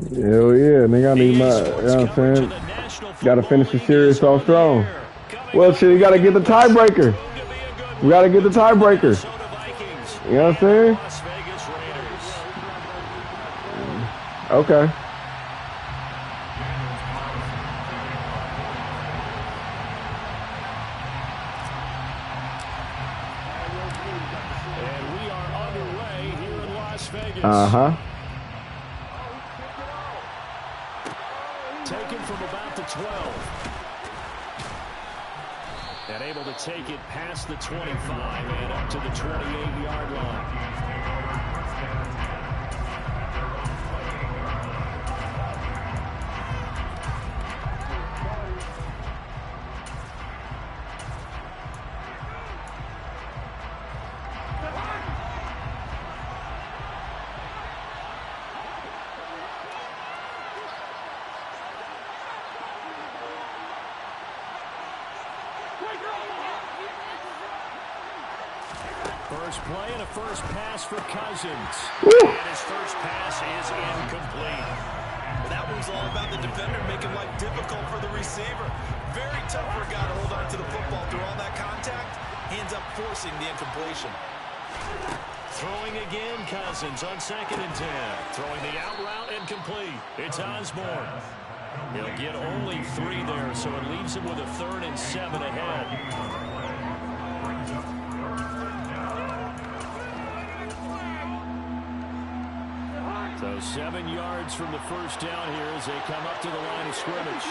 Hell yeah, nigga, I need my, you know what I'm saying? Gotta finish the series off strong. Well, shit, you gotta get the tiebreaker. We gotta get the tiebreaker. You know what I'm saying? Okay. And we are underway here in Las Vegas. Uh-huh. Taken from about the 12. And able to take it past the 25 and up to the 28-yard line. First play and a first pass for Cousins. And his first pass is incomplete. Well, that one's all about the defender making life difficult for the receiver. Very tough for a guy to hold on to the football through all that contact. He ends up forcing the incompletion. Throwing again, Cousins on 2nd and 10. Throwing the out route incomplete. It's Osborne. He'll get only 3 there, so it leaves him with a 3rd and 7 ahead. So 7 yards from the first down here as they come up to the line of scrimmage.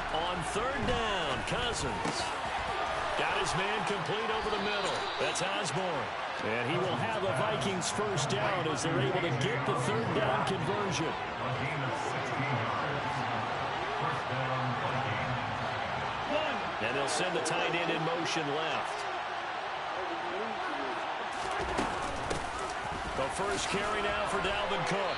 On 3rd down, Cousins. Got his man complete over the middle. That's Osborne. And he will have the Vikings first down as they're able to get the 3rd down conversion. And they'll send the tight end in motion left. The first carry now for Dalvin Cook.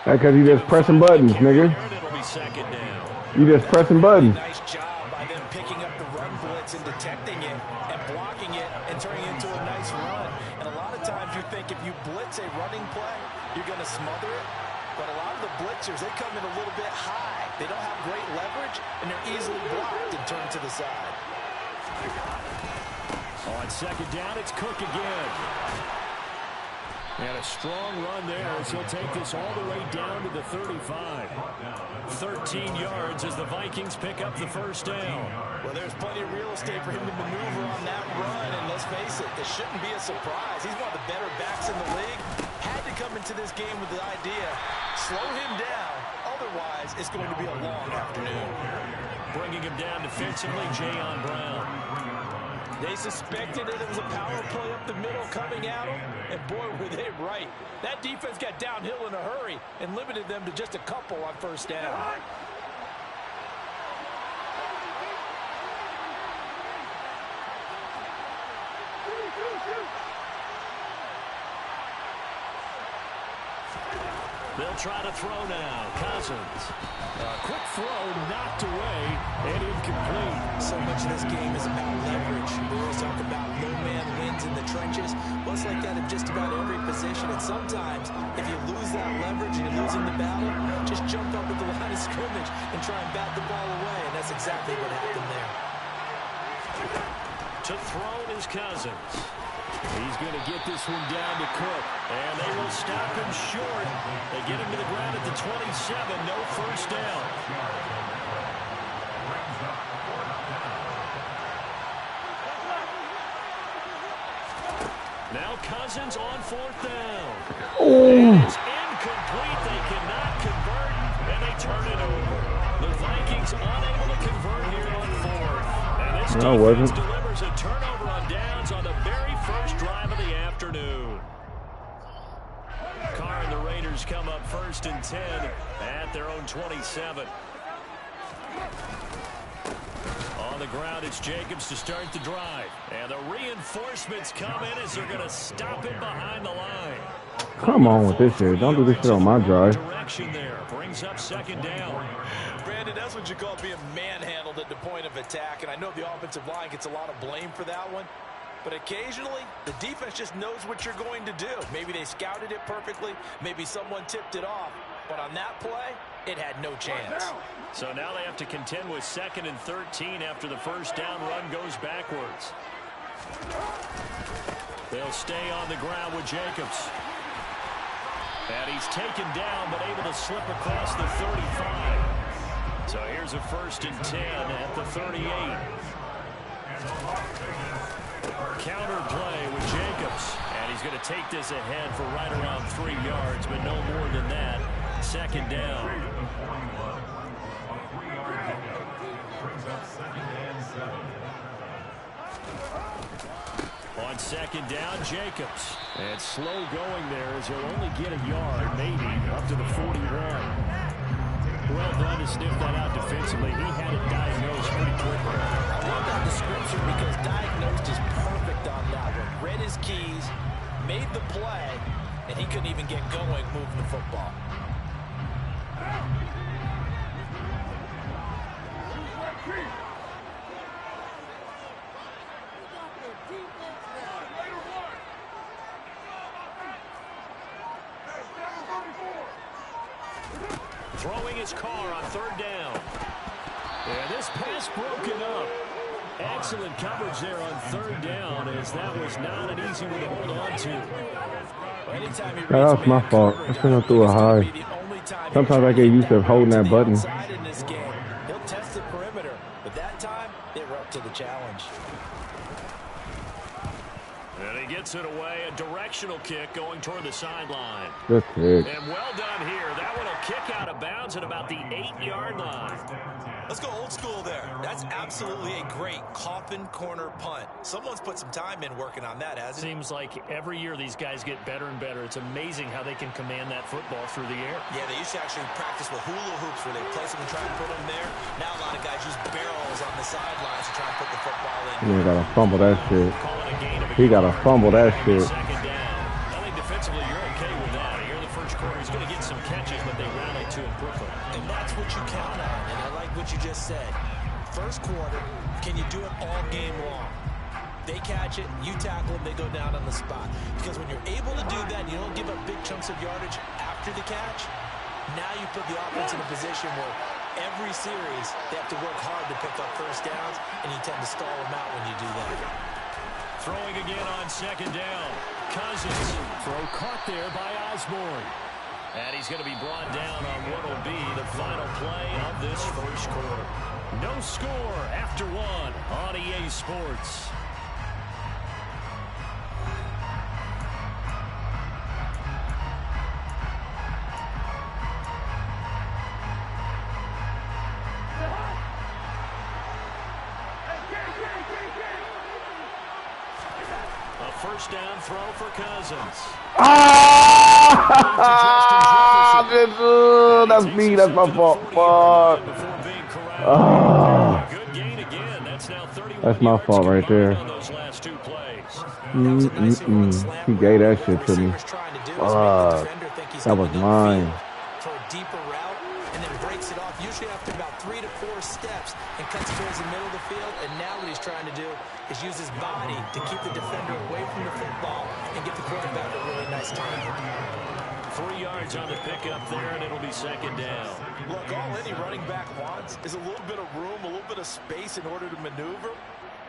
That's because you just pressing buttons, nigga. It'll be 2nd down. You just pressing buttons. Nice job by them picking up the run blitz and detecting it and blocking it and turning it into a nice run. And a lot of times you think if you blitz a running play, you're going to smother it. But a lot of the blitzers, they come in a little bit high. They don't have great leverage, and they're easily blocked and turned to the side. On 2nd down, it's Cook again. And a strong run there as he'll take this all the way down to the 35. 13 yards as the Vikings pick up the first down. Well, there's plenty of real estate for him to maneuver on that run. And let's face it, this shouldn't be a surprise. He's one of the better backs in the league. Had to come into this game with the idea, slow him down. Otherwise, it's going to be a long afternoon. Bringing him down defensively, Jayon Brown. They suspected that it was a power play up the middle coming at them, and boy, were they right. That defense got downhill in a hurry and limited them to just a couple on first down. They'll try to throw now. Cousins. Quick throw knocked away and incomplete. So much of this game is about leverage. We always talk about no man wins in the trenches. Well, it's like that in just about every position. And sometimes, if you lose that leverage and you're losing the battle, just jump up at the line of scrimmage and try and bat the ball away. And that's exactly what happened there. To throw is Cousins. He's going to get this one down to Cook. And they will stop him short. They get him to the ground at the 27. No first down. Now Cousins on 4th down. And it's incomplete. They cannot convert. And they turn it over. The Vikings unable to convert here on 4th. And this defense delivers a turnover on downs on the very first drive of the afternoon. Carr and the Raiders come up 1st and 10 at their own 27. On the ground, it's Jacobs to start the drive. And the reinforcements come in as they're going to stop him behind the line. Come on with this shit. Don't do this shit on my drive. Direction there brings up 2nd down. Brandon, that's what you call being manhandled at the point of attack. And I know the offensive line gets a lot of blame for that one. But occasionally, the defense just knows what you're going to do. Maybe they scouted it perfectly. Maybe someone tipped it off. But on that play, it had no chance. So now they have to contend with 2nd and 13 after the first down run goes backwards. They'll stay on the ground with Jacobs. And he's taken down, but able to slip across the 35. So here's a 1st and 10 at the 38. Counter play with Jacobs. And he's going to take this ahead for right around 3 yards, but no more than that. 2nd down. On 2nd down, Jacobs. And slow going there as he'll only get a yard, maybe, up to the 41. Well done to sniff that out defensively. He had it diagnosed pretty quickly. I love that description because diagnosed is perfect on that one. Read his keys, made the play, and he couldn't even get going moving the football. Throwing his car on 3rd down. And this pass broken up. Excellent coverage there on 3rd down, as that was not an easy one to hold on to. That was my fault. I shouldn't have threw a high. Sometimes I get used to holding that button. He'll test the perimeter, but that time they were up to the challenge. And he gets it away, a directional kick going toward the sideline. Good kick. And well done here. That one will kick out of bounds at about the 8-yard line. Let's go old school there. That's absolutely a great coffin corner punt. Someone's put some time in working on that, hasn't it? Seems like every year these guys get better and better. It's amazing how they can command that football through the air. Yeah, they used to actually practice with hula hoops where they place them and try and put them there. Now a lot of guys use barrels on the sidelines to try and put the football in. He gotta fumble that shit. He gotta fumble that shit. Second down. I think defensively you're okay with that. Here in the first quarter, he's going to get some catches, but they rally to him quickly. And that's what you count on, and I like what you just said. First quarter, can you do it all game long? They catch it, you tackle them, they go down on the spot. Because when you're able to do that, you don't give up big chunks of yardage after the catch, now you put the offense in a position where every series they have to work hard to pick up first downs, and you tend to stall them out when you do that. Throwing again on 2nd down. Cousins. Throw caught there by Osborne. And he's going to be brought down on what will be the final play of this first quarter. No score after 1 on EA Sports. First down throw for Cousins. That's me. That's my fault. Fuck. That's my fault right there. He gave that shit to me. That was mine. For a deeper route, and then breaks it off, usually after about 3 to 4 steps, and cuts towards the middle of the field. And now what he's trying to do is use his body to keep the defender away from the football and get the quarterback a really nice time. 3 yards on the pickup there, and it'll be 2nd down. Look, all any running back wants is a little bit of room, a little bit of space in order to maneuver.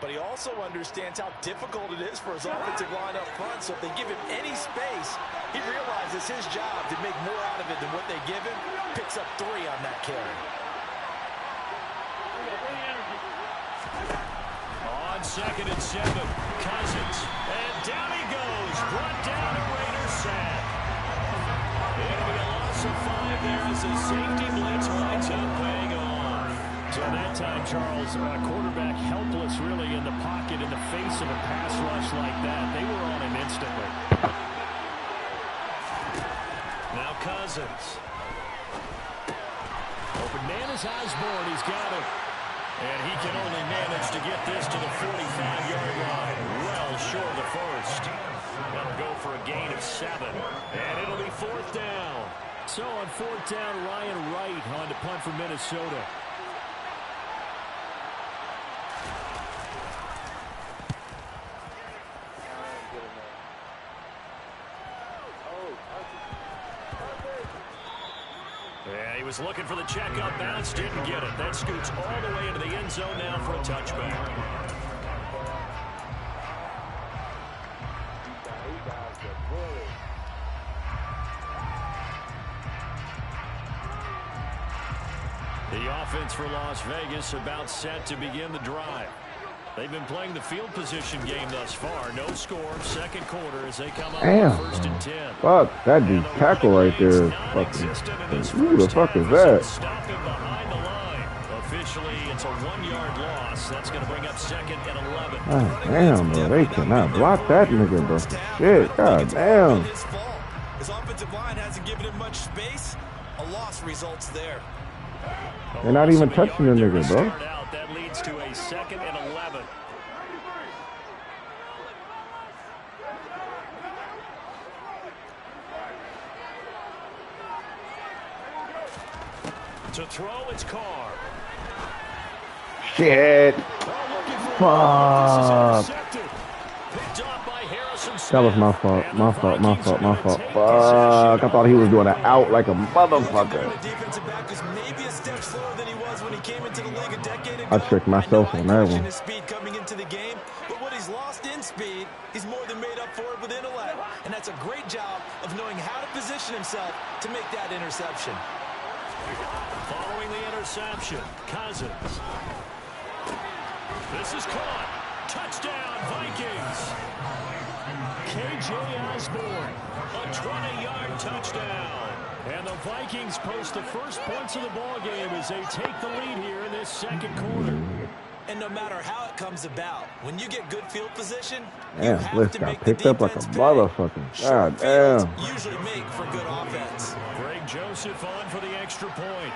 But he also understands how difficult it is for his offensive line up front. So if they give him any space, he realizes his job to make more out of it than what they give him. Picks up 3 on that carry. On 2nd and 7, Cousins. And down he goes. Brought down a Raiders sack. It'll be a loss of 5 there as the safety blitz winds up paying off. So that time, Charles, quarterback helpless really in the pocket in the face of a pass rush like that. They were on him instantly. Now Cousins. Open man is Osborne. He's got him. And he can only manage to get this to the 45-yard line. Well short of the first. That'll go for a gain of 7. And it'll be 4th down. So on 4th down, Ryan Wright on to punt for Minnesota. Yeah, he was looking for the checkout bounce, didn't get it. That scoots all the way into the end zone now for a touchback. The offense for Las Vegas about set to begin the drive. They've been playing the field position game thus far. No score, second quarter as they come up with first and 10. Fuck, that dude's tackle right there. Fucking, who the fuck is that? Stop him behind the line. Officially, it's a 1-yard loss. That's going to bring up second and 11. God damn, bro. They cannot block that nigga, bro. Shit, god damn. His offensive line hasn't given him much space. A loss results there. They're not even touching the nigga, bro. That leads to a second and 11. To throw, it's Carr. Shit. Fuck. That was my fault. My fault. Fuck. I thought he was doing it out like a motherfucker. I tricked myself on that one. Speed coming into the game, but what he's lost in speed, he's more than made up for it with intellect. And that's a great job of knowing how to position himself to make that interception. Following the interception, Cousins. This is caught. Touchdown, Vikings. KJ Osborne, a 20-yard touchdown. And the Vikings post the first points of the ball game as they take the lead here in this second quarter. And no matter how it comes about, when you get good field position, damn, Bliss got picked up like a motherfucker. God damn. Usually make for good offense. Greg Joseph on for the extra point.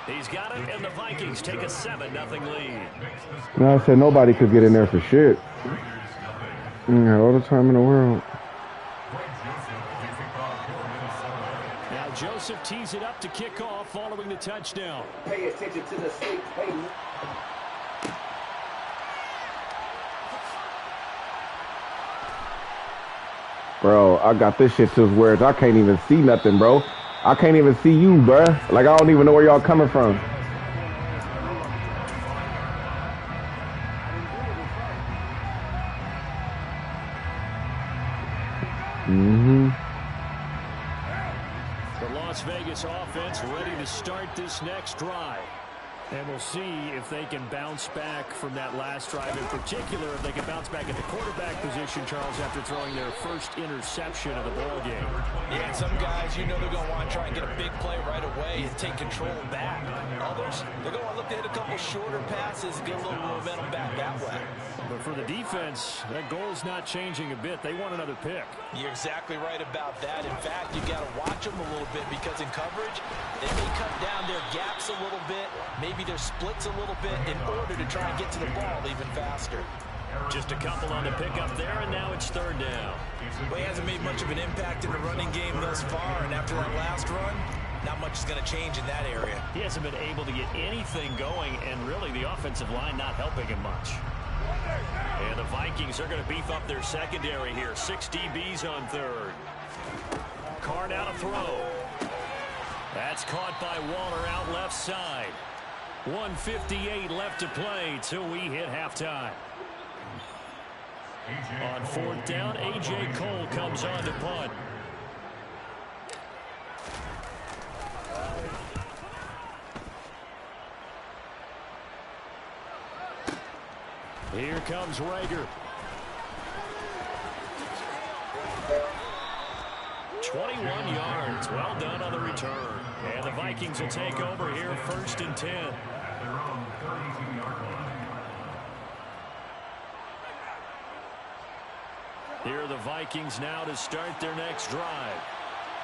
He's got it, and the Vikings take a 7-0 lead. No, I said nobody could get in there for shit. All the time in the world. Now Joseph tees it up to kick off following the touchdown. Pay attention to the stakes, baby. Bro, I got this shit to where I can't even see nothing, bro. I can't even see you, bruh. Like, I don't even know where y'all coming from. The Las Vegas offense ready to start this next drive. And we'll see if they can bounce back from that last drive. In particular, if they can bounce back at the quarterback position, Charles, after throwing their first interception of the ball game. Yeah, and some guys, you know they're going to want to try and get a big play right away and take control back. Others, they're going to look to hit a couple shorter passes and get a little momentum back that way. But for the defense, that goal's not changing a bit. They want another pick. You're exactly right about that. In fact, you got to watch them a little bit because in coverage, they may cut down their gaps a little bit, maybe their splits a little bit in order to try and get to the ball even faster. Just a couple on the pickup there, and now it's third down. Well, he hasn't made much of an impact in the running game thus far, and after that last run, not much is going to change in that area. He hasn't been able to get anything going, and really the offensive line not helping him much. And the Vikings are going to beef up their secondary here. 6 DBs on third. Carr now to throw. That's caught by Waller out left side. 1:58 left to play till we hit halftime. On fourth down, A.J. Cole comes on to punt. Here comes Rager. 21 yards. Well done on the return. And the Vikings will take over here, 1st and 10. Here are the Vikings now to start their next drive.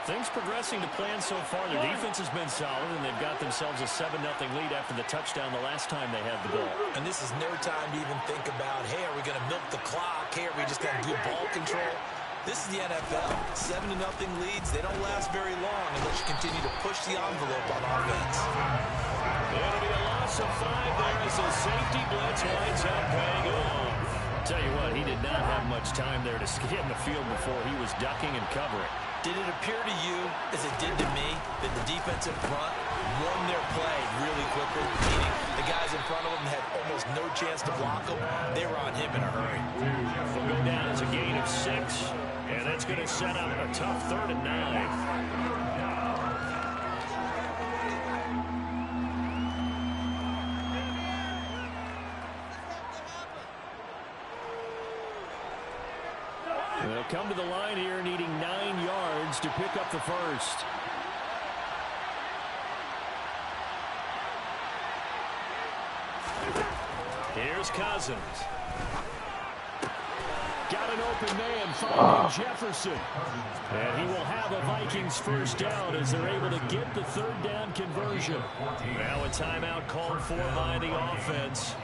Things progressing to plan so far. Their defense has been solid, and they've got themselves a 7-0 lead after the touchdown the last time they had the ball. And this is no time to even think about, hey, are we going to milk the clock? Hey, are we just going to do ball control? This is the NFL. 7-0 leads, they don't last very long unless you continue to push the envelope on offense. It'll be a loss of 5 there as the safety blitz winds up paying off. Tell you what, he did not have much time there to get in the field before he was ducking and covering. Did it appear to you, as it did to me, that the defensive front won their play really quickly? Meaning the guys in front of them had almost no chance to block them. They were on him in a hurry. Will go down as a gain of 6, and that's going to set up a tough 3rd and 9. They'll come to the line here needing 9 yards to pick up the first. Here's Cousins. Got an open man finding Jefferson. And he will have a Vikings first down as they're able to get the 3rd down conversion. Now a timeout called for by the offense,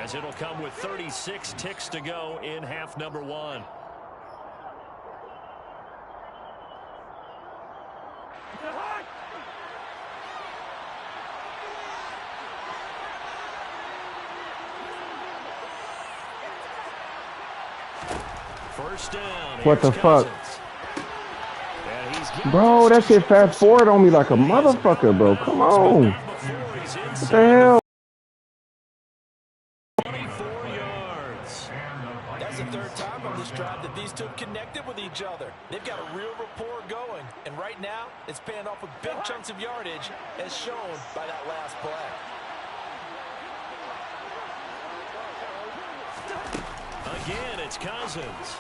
as it'll come with 36 ticks to go in half number 1. First down. What the fuck? Bro, that shit fast forward on me like a motherfucker, bro. Come on. What the hell? 24 yards. That's the 3rd time on this drive that these two have connected with each other. They've got a real rapport going. And right now, it's paying off with big chunks of yardage, as shown by that last play. Again, it's Cousins.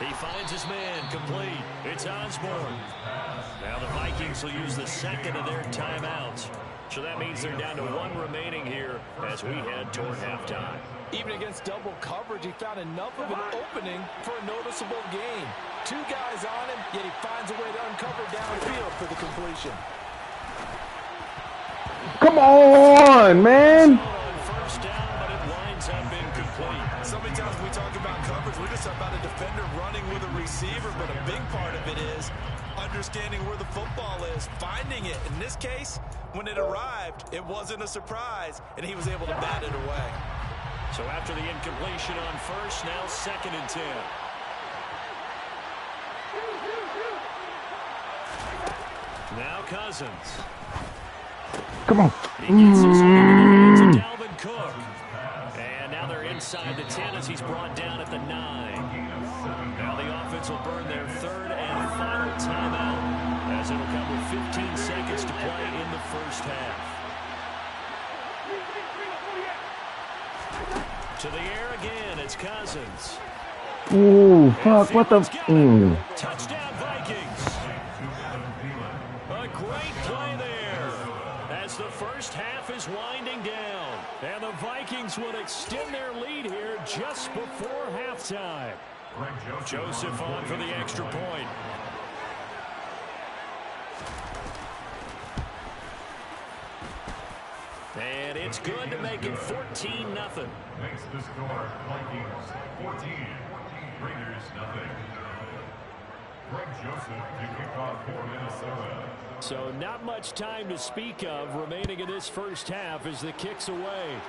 He finds his man complete. It's Osborne. Now the Vikings will use the 2nd of their timeouts. So that means they're down to 1 remaining here as we head toward halftime. Even against double coverage, he found enough of an opening for a noticeable gain. 2 guys on him, yet he finds a way to uncover downfield for the completion. Come on, man. First down, but it winds up incomplete. So many times we talk about coverage, we're just about a defender running with a receiver, but a big part of it is understanding where the football is, finding it. In this case, when it arrived, it wasn't a surprise, and he was able to bat it away. So after the incompletion on first, now 2nd and 10. Now Cousins. Come on. He gets this one into the hands of Dalvin Cook. And now they're inside the 10 as he's brought down at the 9. Now the offense will burn their 3rd and final timeout, as it'll come with 15 seconds to play in the first half. To the air again, it's Cousins. Ooh, fuck, what the... Touchdown, Vikings. A great play there, as the first half is winding down. And the Vikings will extend their lead here just before halftime. Joseph on for the extra point. And it's good to make it 14-0. Makes the score Vikings 14, Raiders nothing. Greg Joseph to kick off for Minnesota. So not much time to speak of remaining in this first half as the kick's away.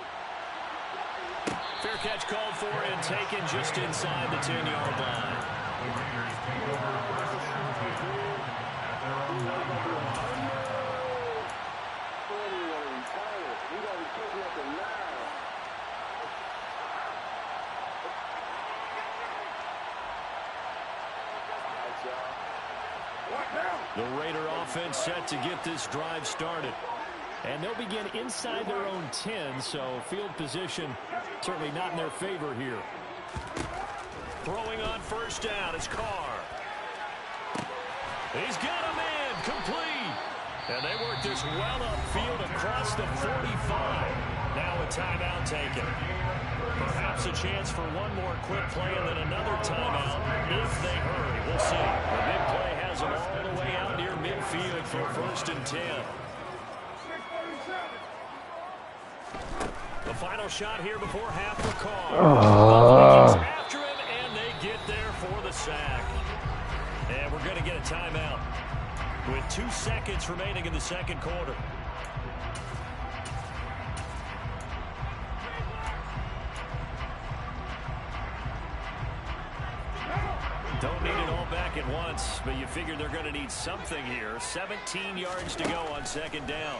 Fair catch called for and taken just inside the 10-yard line. The Raiders take over first at their own 9-yard line. The Raider offense set to get this drive started. And they'll begin inside their own 10, so field position certainly not in their favor here. Throwing on first down, it's Carr. He's got a man complete. And they work this well upfield across the 45. Now a timeout taken. Perhaps a chance for one more quick play and then another timeout if they hurry. We'll see. The big play has them all the way out near midfield for 1st and 10. The final shot here before half for Carr. After him, and they get there for the sack. And we're going to get a timeout with 2 seconds remaining in the second quarter. Don't need it all back at once. but you figure they're going to need something here. 17 yards to go on second down.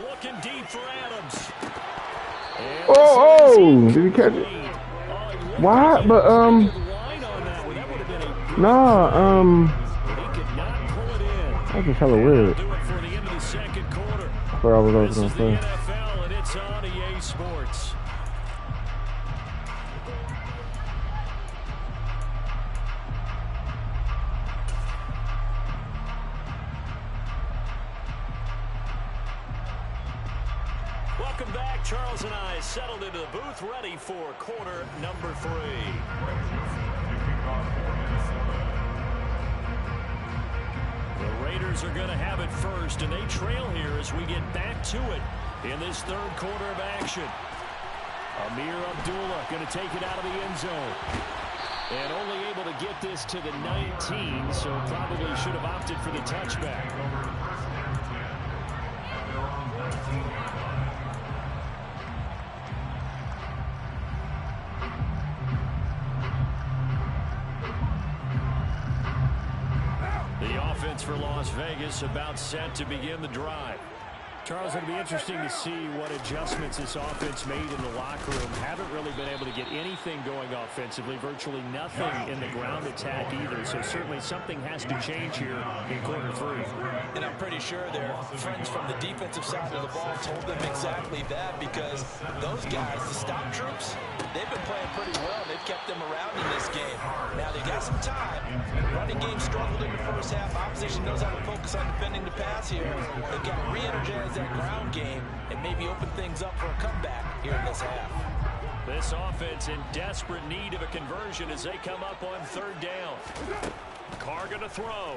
Looking deep for Adams. Oh, did he catch it? Why? But nah, that's just hella weird. That's what I was gonna say. NFL, and it's on EA Sports. Welcome back. Charles and I settled into the booth, ready for quarter number 3. The Raiders are going to have it first, and they trail here as we get back to it in this third quarter of action. Amir Abdullah going to take it out of the end zone. And only able to get this to the 19, so probably should have opted for the touchback. For Las Vegas, about set to begin the drive. Charles, it'll be interesting to see what adjustments this offense made in the locker room. Haven't really been able to get anything going offensively, virtually nothing in the ground attack either. So certainly something has to change here in quarter 3. And I'm pretty sure their friends from the defensive side of the ball told them exactly that, because those guys, the stop troops, they've been playing pretty well. They've kept them around in this game. Now they got some time. Running game struggled in the first half. Opposition knows how to focus on defending the pass here. They've got to re-energize that ground game and maybe open things up for a comeback here in this half. This offense in desperate need of a conversion as they come up on third down. Carr going to throw.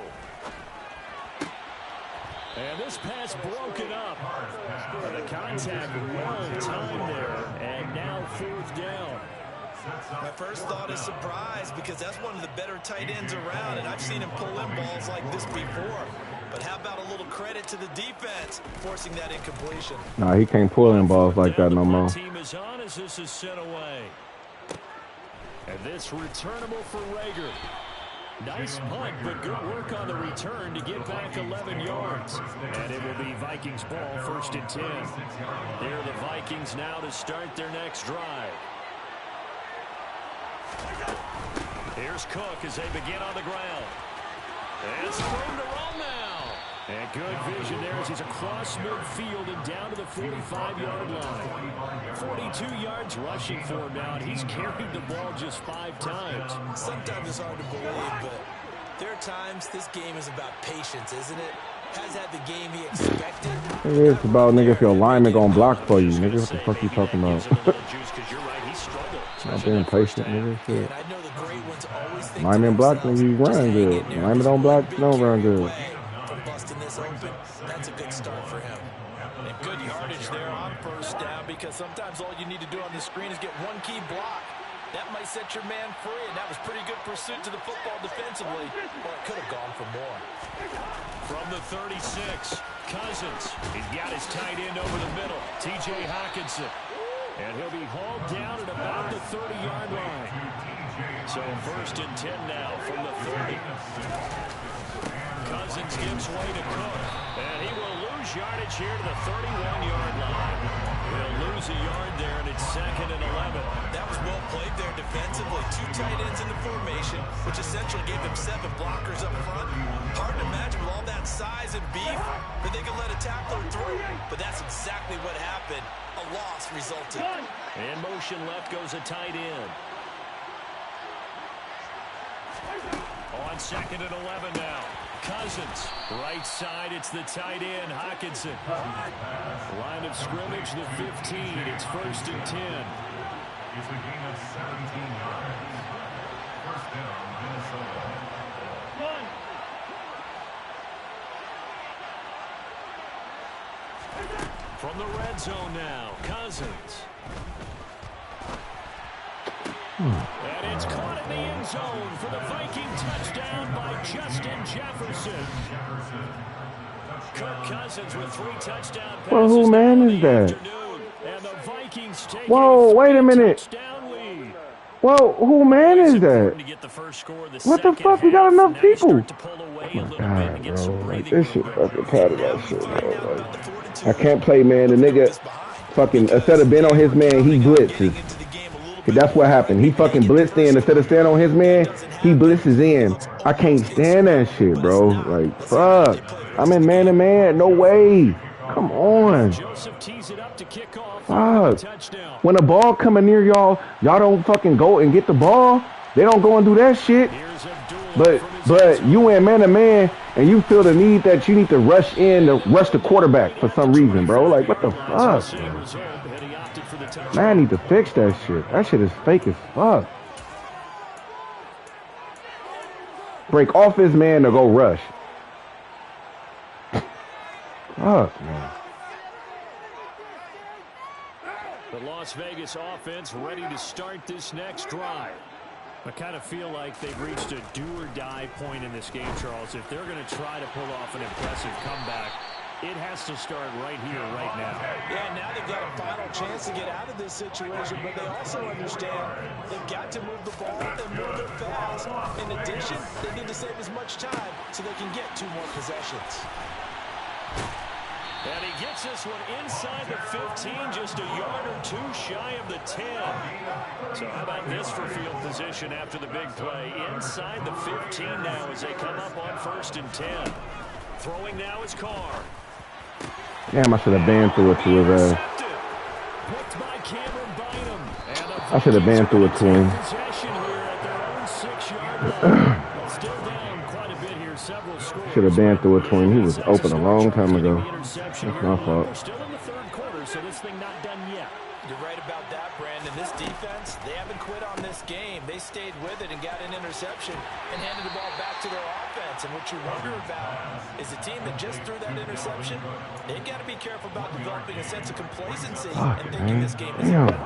And this pass broken up. The contact well timed there. And now fourth down. My first thought is surprise, because that's one of the better tight ends around, and I've seen him pull in balls like this before. But how about a little credit to the defense forcing that incompletion? Nah, he can't pull in balls like that no more. Team is on as this is sent away. And this returnable for Rager. Nice punt, but good work on the return to get back 11 yards. And it will be Vikings ball, 1st and 10. Here are the Vikings now to start their next drive. Here's Cook as they begin on the ground. It's room to roll now. And good vision there as he's across midfield and down to the 45-yard line. 42 yards rushing for him now, and he's carried the ball just 5 times. Sometimes it's hard to believe, but there are times this game is about patience, isn't it? Has had the game he expected. It's about, nigga, if your lineman gonna block for you, nigga. What the fuck you talking about? Not being patient, nigga. Shit. Lineman block, nigga, you run good. Lineman don't block, don't run good. Busting this open, that's a good start for him. And good yardage there on first down, because sometimes all you need to do on the screen is get one key block. That might set your man free, and that was pretty good pursuit to the football defensively. Well, it could have gone for more. From the 36, Cousins. He's got his tight end over the middle, T.J. Hockenson. And he'll be hauled down at about the 30-yard line. So 1st and 10 now from the 30. Cousins gives way to Cook. And he will lose yardage here to the 31-yard line. He'll lose a yard there, and it's 2nd and 11. That was well played there defensively. 2 tight ends in the formation, which essentially gave them 7 blockers up front. Hard to imagine with all that size and beef that they could let a tackler through. But that's exactly what happened. A loss resulted. In motion left goes a tight end. On 2nd and 11 now. Cousins, right side, it's the tight end, Hockenson. Line of scrimmage, the 15. It's 1st and 10. It's a gain of 17 yards. First down, Minnesota. From the red zone now, Cousins. And it's caught in the end zone for the Viking touchdown by Justin Jefferson. Kirk Cousins with 3 touchdown passes. Well, who man is that? And the Vikings take Whoa, wait a minute. touchdown lead. Well, who man is that? What the fuck? We got enough people. Oh my God, bro. Like, this shit fucking tired of that shit, bro. Like, I can't play, man. The nigga fucking, instead of being on his man, he blitzes. That's what happened. He fucking blitzed in. Instead of staying on his man, he blitzes in. I can't stand that shit, bro. Like, fuck. I'm in man-to-man. No way. Come on. Fuck. When a ball coming near y'all, y'all don't fucking go and get the ball. They don't go and do that shit. But you in man-to-man, and you feel the need that you need to rush in to rush the quarterback for some reason, bro. Like, what the fuck? Man, I need to fix that shit. That shit is fake as fuck. Break off his man to go rush. Fuck, man. The Las Vegas offense ready to start this next drive. I kind of feel like they've reached a do-or-die point in this game, Charles. If they're going to try to pull off an impressive comeback, it has to start right here, right now. Yeah, now they've got a final chance to get out of this situation, but they also understand they've got to move the ball and move it fast. In addition, they need to save as much time so they can get 2 more possessions. And he gets this one inside the 15, just a yard or 2 shy of the 10. So how about this for field position after the big play? Inside the 15 now as they come up on 1st and 10. Throwing now is Carr. Damn, I should have banned through it to his ass. I should have banned through it to him. Should have banned through it to him. He was open a long time ago. That's my fault. Still in the 3rd quarter, so this thing not done yet. You're right about that, Brandon. This defense, they haven't quit on this game. They stayed with it and got an interception and handed the ball back to their offense. And what you wonder about is the team that just threw that interception, they've got to be careful about developing a sense of complacency and thinking this game is over.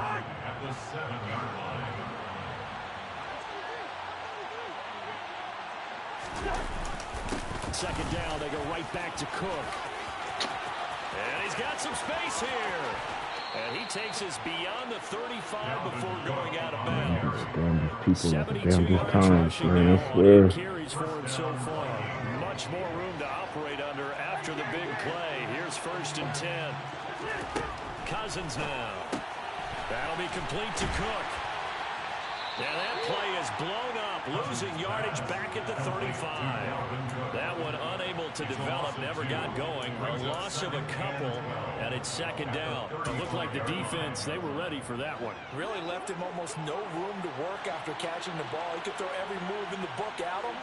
Second down, they go right back to Cook. And he's got some space here. And he takes us beyond the 35 before going out of bounds. Damn, these people at the damn times, man. I swear. Carries for him so far. Much more room to operate under after the big play. Here's 1st and 10. Cousins now. That'll be complete to Cook. And that play is blown up, losing yardage back at the 35. That one unable to develop, never got going. A loss of a couple, and it's 2nd down. It looked like the defense, they were ready for that one. Really left him almost no room to work after catching the ball. He could throw every move in the book at him.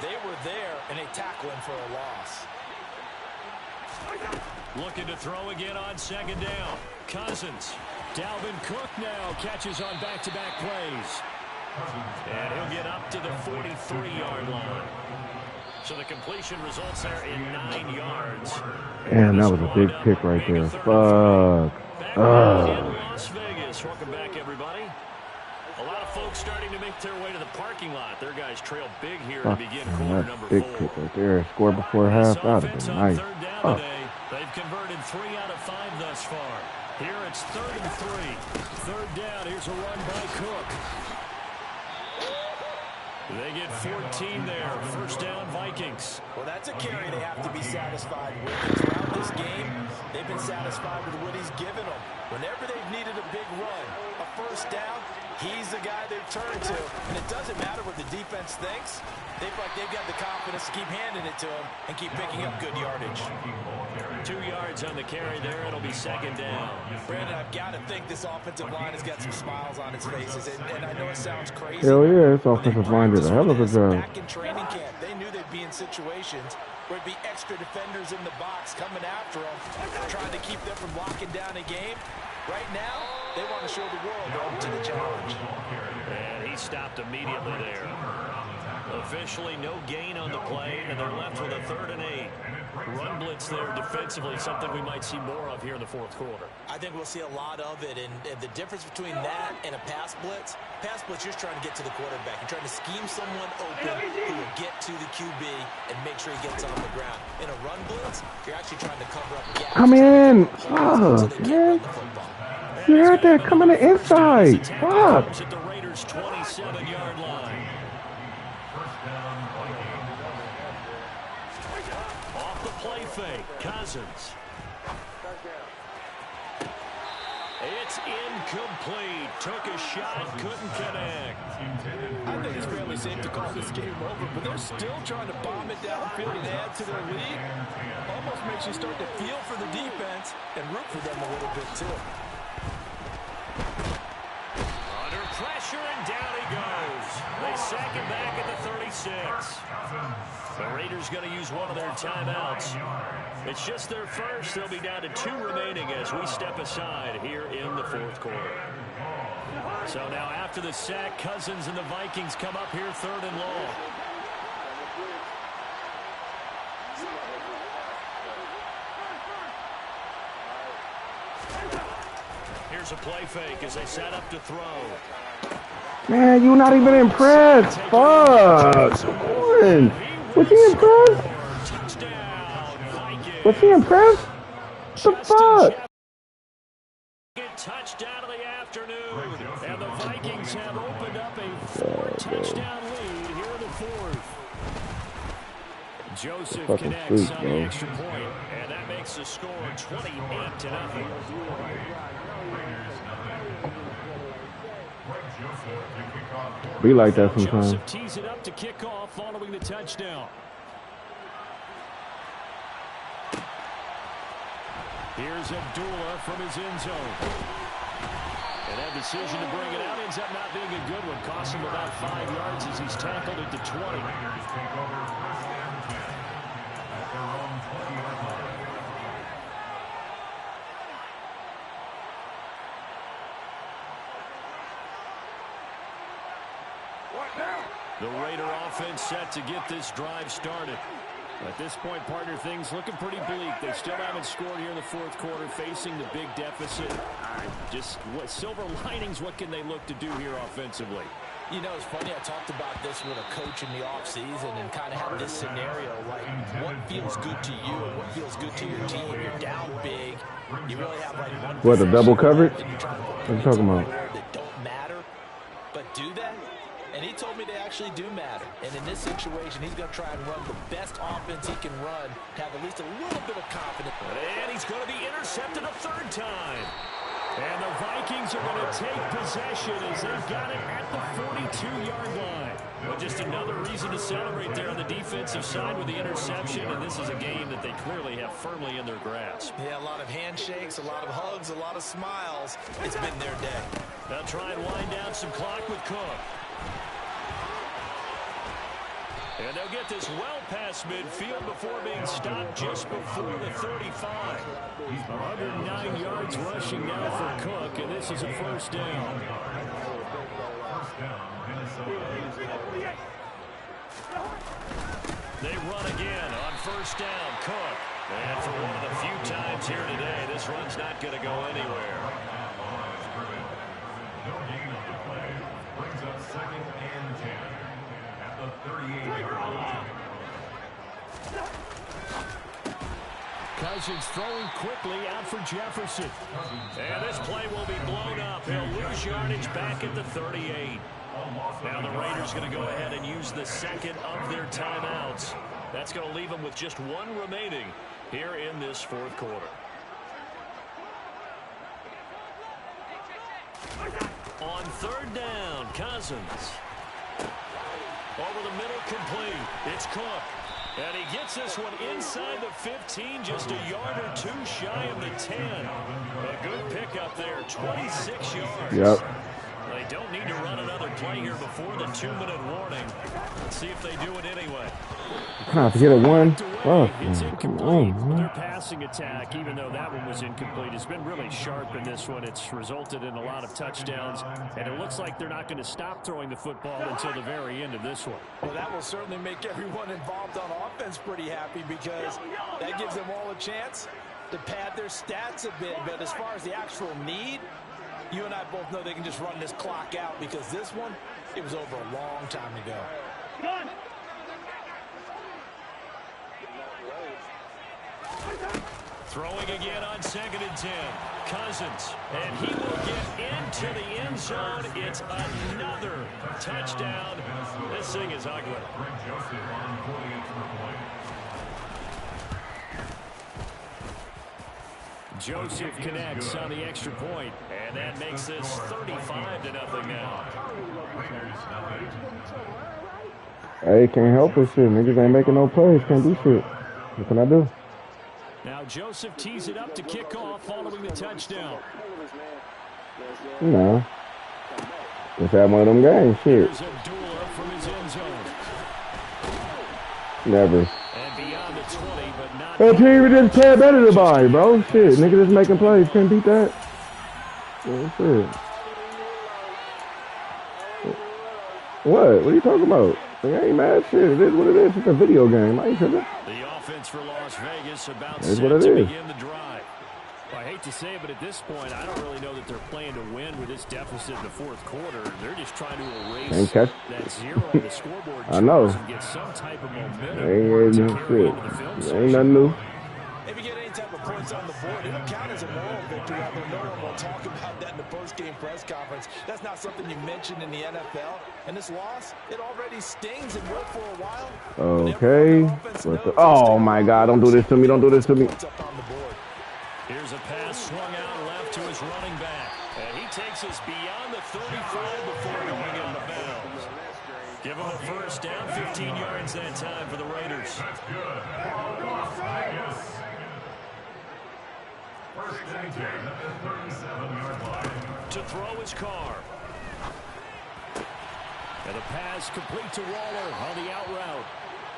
They were there, and they tackle him for a loss. Looking to throw again on 2nd down. Cousins. Dalvin Cook now catches on back-to-back plays. And he'll get up to the 43-yard line. So the completion results there in 9 yards. Damn, that was a big pick right there. Fuck. Las Vegas. Welcome back, everybody. A lot of folks starting to make their way to the parking lot. Their guys trail big here to begin quarter number 4. Big pick right there. Score before half. That would have been nice. They've converted 3 out of 5 thus far. Here it's 3rd and 3. 3rd down. Here's a run by Cook. They get 14 there. 1st down, Vikings. Well, that's a carry they have to be satisfied with. And throughout this game, they've been satisfied with what he's given them. Whenever they've needed a big run, a 1st down, he's the guy they've turned to. And it doesn't matter what the defense thinks. They've got the confidence to keep handing it to him and keep picking up good yardage. 2 yards on the carry there. It'll be 2nd down. Brandon, I've got to think this offensive line has got some smiles on its faces. And I know it sounds crazy. Hell yeah, this offensive line did a hell of a job. Back in training camp, they knew they'd be in situations where it'd be extra defenders in the box coming after them, trying to keep them from locking down a game. Right now, they want to show the world they're up to the challenge. And he stopped immediately there. Officially no gain on the play, and they're left with a 3rd and 8. Run blitz there defensively, something we might see more of here in the 4th quarter. I think we'll see a lot of it, and the difference between that and a pass blitz, you're just trying to get to the quarterback. You're trying to scheme someone open who will get to the QB and make sure he gets on the ground. In a run blitz, you're actually trying to cover up gaps. Come in! Fuck, man. You heard that? Come on the inside. Fuck. Raiders' 27-yard line. First down, Vikings. Off the play fake, Cousins. It's incomplete. Took a shot, couldn't connect. I think it's fairly safe to call this game over, but they're still trying to bomb it downfield and add to their lead. Almost makes you start to feel for the defense and root for them a little bit, too. Under pressure, and down he goes. They sack him back at the 36. The Raiders going to use one of their timeouts. It's just their first. They'll be down to 2 remaining as we step aside here in the fourth quarter. So now after the sack, Cousins and the Vikings come up here 3rd and long. Here's a play fake as they set up to throw. Man, you're not even impressed. Fuck. Come on. Was he impressed? Was he impressed? What the fuck? Touchdown of the afternoon. And the Vikings have opened up a 4-touchdown lead here in the 4th. Joseph connects on the extra point, and that makes the score 28-0. Be like that sometimes. Joseph tees it up to kick off following the touchdown. Here's Abdullah from his end zone. And that decision to bring it out ends up not being a good one. Cost him about 5 yards as he's tackled it to 20. The Raider offense set to get this drive started. At this point, partner, things looking pretty bleak. They still haven't scored here in the 4th quarter, facing the big deficit. Just what silver linings, what can they look to do here offensively? You know, it's funny, I talked about this with a coach in the offseason and kind of had this scenario, like what feels good to you and what feels good to your team. You're down big. You really have like one. What, the double coverage? What are you talking about? That don't matter, but do that. And he told me they actually do matter. And in this situation, he's going to try and run the best offense he can run, have at least a little bit of confidence. And he's going to be intercepted a 3rd time. And the Vikings are going to take possession as they've got it at the 42-yard line. But just another reason to celebrate there on the defensive side with the interception. And this is a game that they clearly have firmly in their grasp. Yeah, a lot of handshakes, a lot of hugs, a lot of smiles. It's been their day. They'll try and wind down some clock with Cook. And they'll get this well past midfield before being stopped just before the 35. 109 yards rushing now for Cook, and this is a 1st down. They run again on 1st down, Cook. And for one of the few times here today, this run's not going to go anywhere. No gain on the play. Brings up 2nd and 10. At the 38-yard line. Cousins throwing quickly out for Jefferson. And this play will be blown up. He'll lose yardage back at the 38. Now the Raiders going to go ahead and use the 2nd of their timeouts. That's going to leave them with just 1 remaining here in this 4th quarter. On 3rd down, Cousins. Over the middle, complete. It's Cook. And he gets this one inside the 15, just a yard or 2 shy of the 10. A good pickup there, 26 yards. Yep. They don't need to run another play here before the 2-minute warning. Let's see if they do it anyway. To get it 1. Oh, It's come incomplete. on, man. Their passing attack, even though that one was incomplete, has been really sharp in this one. It's resulted in a lot of touchdowns, and it looks like they're not going to stop throwing the football until the very end of this one. Well, that will certainly make everyone involved on offense pretty happy because that gives them all a chance to pad their stats a bit. But as far as the actual need, you and I both know they can just run this clock out because this one, it was over a long time ago. Throwing again on 2nd and 10. Cousins, and he will get into the end zone. It's another touchdown. This thing is ugly. Joseph connects on the extra point, and that makes this 35-0 now. Hey, can't help it, shit. Niggas ain't making no plays. Can't do shit. What can I do? Now Joseph tees it up to kick off following the touchdown. No. Just had one of them games, shit. Here's Abdullah from his end zone. Never. And beyond the 20, but not. That team just play better than body, bro. Shit, nigga just making plays. Can't beat that. Yeah, shit. What? What are you talking about? I ain't mad. Shit, it is what it is. It's a video game. I ain't tripping. The offense for Las Vegas about That's set what it to is. begin the drive. Well, I hate to say it, but at this point, I don't really know that they're playing to win with this deficit in the fourth quarter. They're just trying to erase that zero on the scoreboard. I know. And get some type of momentum Ain't to no carry shit. into the film Ain't session. nothing new. If you get any type of points on the board, it'll count as a moral victory, although no one will talk about that in the post-game press conference. That's not something you mentioned in the NFL. And this loss, it already stings and will for a while. Okay. Oh, my God. Don't do this to me. Don't do this to me. Here's a pass swung out left to his running back. And he takes us beyond the 35 before going into bounds. Give him a first down, 15 yards that time for the Raiders. That's good. Las Vegas. First and 10 at the 37-yard line. To throw his car. And the pass complete to Waller on the out route.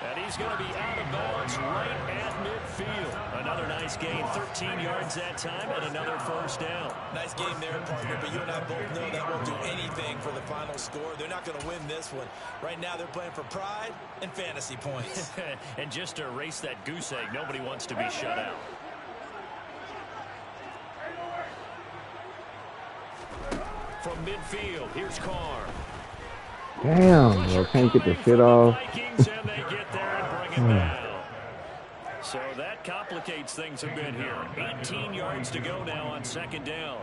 And he's going to be out of bounds right at midfield. Another nice gain, 13 yards that time, and another first down. Nice game there, partner, but you and I both know that won't do anything for the final score. They're not going to win this one. Right now, they're playing for pride and fantasy points. And just to erase that goose egg, nobody wants to be shut out. From midfield, here's Carr. Damn, bro. Can't get the shit off. Vikings, and they get there and bring it down. So that complicates things a bit here. 18 yards to go now on 2nd down.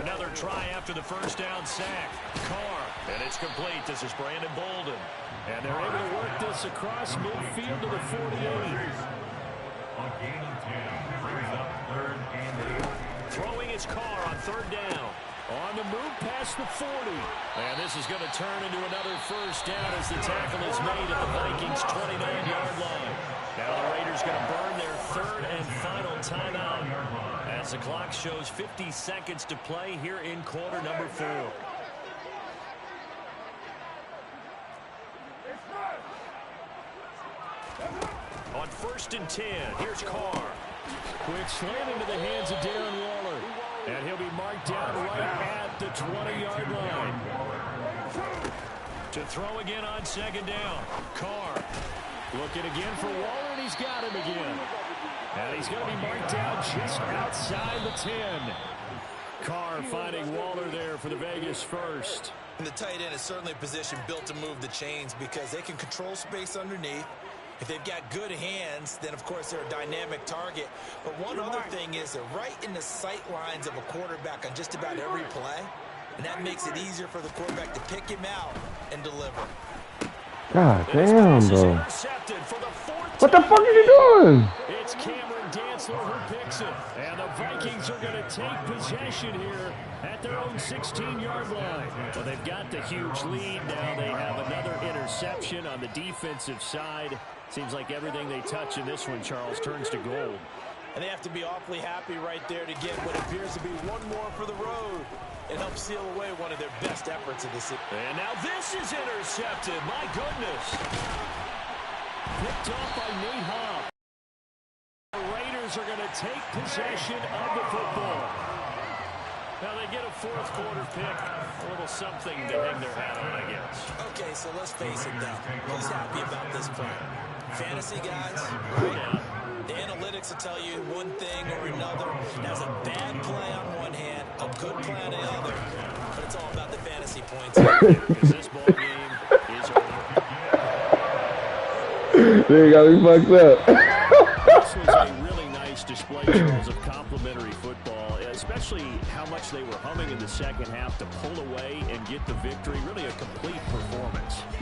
Another try after the first down sack. Carr, and it's complete. This is Brandon Bolden. And they're able to work this across midfield to the 48. On gain of 10, brings up 3rd and 8. Throwing his car on 3rd down. On the move past the 40. And this is going to turn into another first down as the tackle is made at the Vikings' 29-yard line. Now the Raiders going to burn their 3rd and final timeout as the clock shows 50 seconds to play here in quarter number 4. On 1st and 10, here's Carr. Quick slam into the hands of Darren Waller. And he'll be marked down right at the 20-yard line. To throw again on 2nd down. Carr looking again for Waller, and he's got him again. And he's going to be marked down just outside the 10. Carr finding Waller there for the Vegas first. And the tight end is certainly a position built to move the chains because they can control space underneath. If they've got good hands, then, of course, they're a dynamic target. But one other thing is they're right in the sight lines of a quarterback on just about every play. And that makes it easier for the quarterback to pick him out and deliver. God damn, bro. What the Time. fuck are you doing? It's Cameron Dantzler who picks it. And the Vikings are going to take possession here at their own 16-yard line. Well, they've got the huge lead. Now they have another interception on the defensive side. Seems like everything they touch in this one, Charles, turns to gold. And they have to be awfully happy right there to get what appears to be one more for the road and help seal away one of their best efforts of the season. And now this is intercepted. My goodness. Picked off by Nate Hobb. The Raiders are going to take possession of the football. Now they get a 4th quarter pick. A little something to hang their hat on, I guess. Okay, so let's face it now. Who's happy about this play? Fantasy guys, right? Yeah. The analytics will tell you one thing or another. That's a bad play on one hand, a good play on the other. But it's all about the fantasy points. Because this ball game is over. They got me fucked up. This was a really nice display, Charles, of complimentary football, especially how much they were humming in the second half to pull away and get the victory. Really a complete performance.